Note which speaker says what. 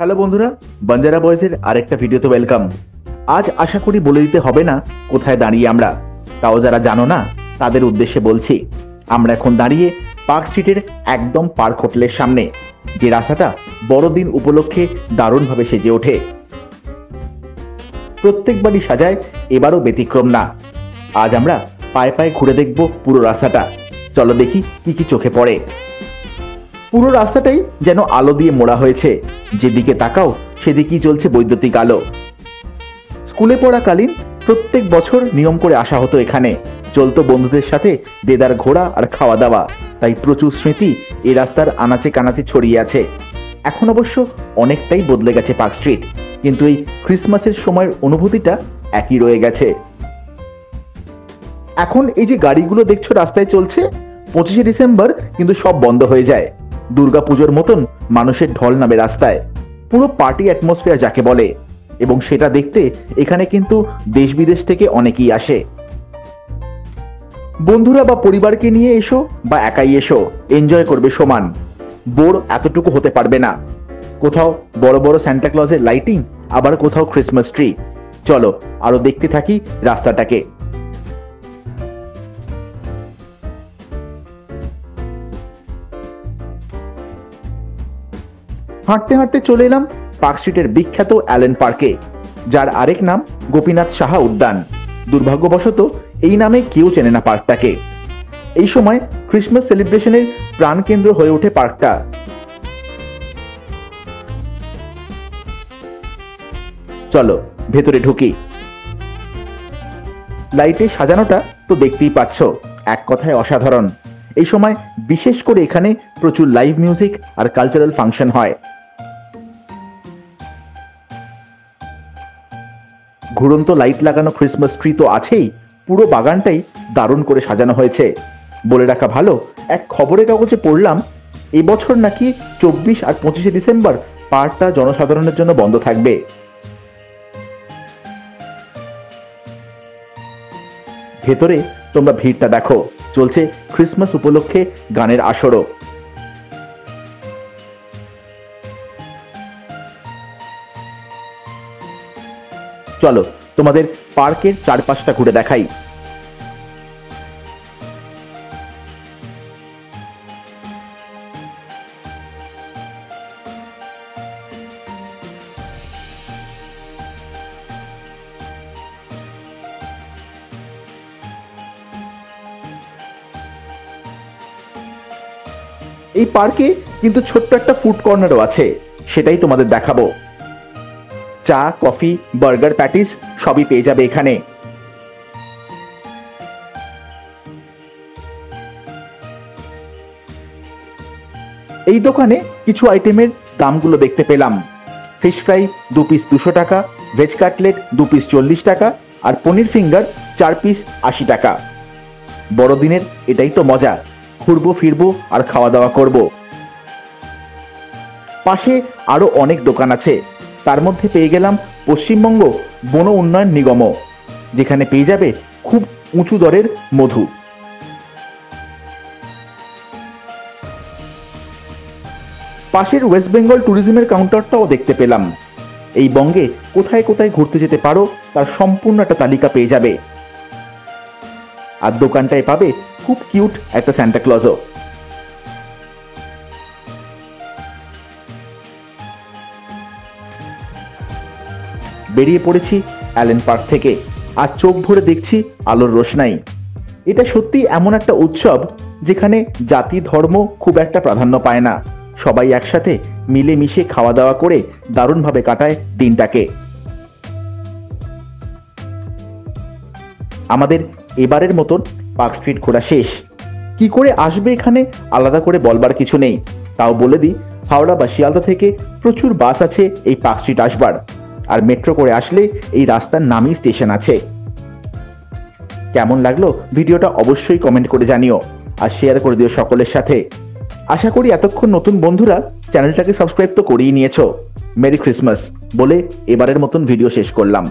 Speaker 1: Hello বন্ধুরা, বাঞ্জারা বয়েজের আরেকটা ভিডিওতে ওয়েলকাম। আজ আশা করি বলে দিতে হবে না কোথায় দাঁড়িয়ে আমরা, তাও যারা জানো না তাদের উদ্দেশ্যে বলছি। আমরা এখন দাঁড়িয়ে পার্ক স্ট্রিটের একদম পার্ক হোটেলের সামনে, যে রাস্তাটা বড়দিন উপলক্ষে দারুণভাবে সেজে ওঠে। প্রত্যেকবারই সাজায়, এবারও ব্যতিক্রম না। আজ আমরা পায়ে পায়ে ঘুরে দেখব পুরো রাস্তাটা। চলো দেখি কি কি চোখে পড়ে। পুরো রাস্তাটাই যেন আলো দিয়ে মোড়া হয়েছে, যেদিকে তাকাও সেদিকেই চলছে বৈদ্যুতিক আলো। স্কুলে পড়াকালীন প্রত্যেক বছর নিয়ম করে আসা হতো এখানে, চলতো বন্ধুদের সাথে দেদার ঘোরা আর খাওয়া দাওয়া। তাই প্রচুর স্মৃতি এই রাস্তার আনাচে কানাচে ছড়িয়ে আছে। এখন অবশ্য অনেকটাই বদলে গেছে পার্ক স্ট্রিট, কিন্তু এই ক্রিসমাসের সময়ের অনুভূতিটা একই রয়ে গেছে। এখন এই যে গাড়িগুলো দেখছো রাস্তায় চলছে, 25শে ডিসেম্বর কিন্তু সব বন্ধ হয়ে যায়। দুর্গাপুজোর মতন মানুষের ঢল নামে রাস্তায়, পুরো পার্টি অ্যাটমসফিয়ার যাকে বলে। এবং সেটা দেখতে এখানে কিন্তু দেশ বিদেশ থেকে অনেকেই আসে। বন্ধুরা বা পরিবারকে নিয়ে এসো বা একাই এসো, এনজয় করবে সমান। বোর এতটুকু হতে পারবে না। কোথাও বড় বড় সান্টা ক্লজের লাইটিং, আবার কোথাও ক্রিসমাস ট্রি। চলো আরো দেখতে থাকি রাস্তাটাকে। হাঁটতে হাঁটতে চলে এলাম পার্ক স্ট্রিটের বিখ্যাত অ্যালেন পার্কে, যার আরেক নাম গোপীনাথ সাহা উদ্যান। দুর্ভাগ্যবশত এই নামে কেউ চেনে না পার্কটাকে। এই সময় ক্রিসমাস সেলিব্রেশনের প্রাণকেন্দ্র হয়ে ওঠে পার্কটা। চলো ভেতরে ঢুকি। লাইটে সাজানোটা তো দেখতেই পাচ্ছ, এক কথায় অসাধারণ। এই সময় বিশেষ করে এখানে প্রচুর লাইভ মিউজিক আর কালচারাল ফাংশন হয়। ঘুরন্ত লাইট লাগানো ক্রিসমাস ট্রি তো আছেই, পুরো বাগানটাই দারুণ করে সাজানো হয়েছে। বলে রাখা ভালো, এক খবরের কাগজে পড়লাম এবছর নাকি 24 আর 25শে ডিসেম্বর পার্কটা জনসাধারণের জন্য বন্ধ থাকবে। ভেতরে তোমরা ভিড়টা দেখো, চলছে ক্রিসমাস উপলক্ষে গানের আসরও। চলো তোমাদের পার্কের চারপাশটা ঘুরে দেখাই। এই পার্কে কিন্তু ছোট্ট একটা ফুড কর্নারও আছে, সেটাই তোমাদের দেখাবো। চা, কফি, বার্গার, প্যাটিস সবই পেয়ে যাবে এখানে। এই দোকানে কিছু আইটেমের দামগুলো দেখতে পেলাম। ফিশ ফ্রাই 2 পিস 200 টাকা, ভেজ কাটলেট 2 পিস 40 টাকা, আর পনির ফিঙ্গার 4 পিস 80 টাকা। বড়দিনের এটাই তো মজা, ঘুরবো ফিরবো আর খাওয়া দাওয়া করব। পাশে আরো অনেক দোকান আছে, তার মধ্যে পেয়ে গেলাম পশ্চিমবঙ্গ বন উন্নয়ন নিগমও, যেখানে পেয়ে যাবে খুব উঁচু দরের মধু। পাশের ওয়েস্ট বেঙ্গল ট্যুরিজমের কাউন্টারটাও দেখতে পেলাম। এই বঙ্গে কোথায় কোথায় ঘুরতে যেতে পারো তার সম্পূর্ণ একটা তালিকা পেয়ে যাবে। আর দোকানটায় পাবে খুব কিউট একটা সান্টা ক্লজও। বেরিয়ে পড়েছি অ্যালেন পার্ক থেকে, আর চোখ ভরে দেখছি আলোর রোশনাই। এটা সত্যি এমন একটা উৎসব যেখানে জাতি ধর্ম খুব একটা প্রাধান্য পায় না। সবাই একসাথে মিলেমিশে খাওয়া দাওয়া করে দারুণভাবে কাটায় দিনটাকে। আমাদের এবারের মতন পার্ক স্ট্রিট ঘোরা শেষ। কি করে আসবে এখানে আলাদা করে বলবার কিছু নেই। তাও বলে দিই, হাওড়া বা শিয়ালদা থেকে প্রচুর বাস আছে এই পার্ক স্ট্রিট আসবার, আর মেট্রো করে আসলে এই রাস্তার নামই স্টেশন আছে। কেমন লাগলো ভিডিওটা অবশ্যই কমেন্ট করে জানিও, আর শেয়ার করে দিও সকলের সাথে। আশা করি এতক্ষণ নতুন বন্ধুরা চ্যানেলটাকে সাবস্ক্রাইব তো করেই নিয়েছো। মেরি ক্রিসমাস বলে এবারের মতন ভিডিও শেষ করলাম।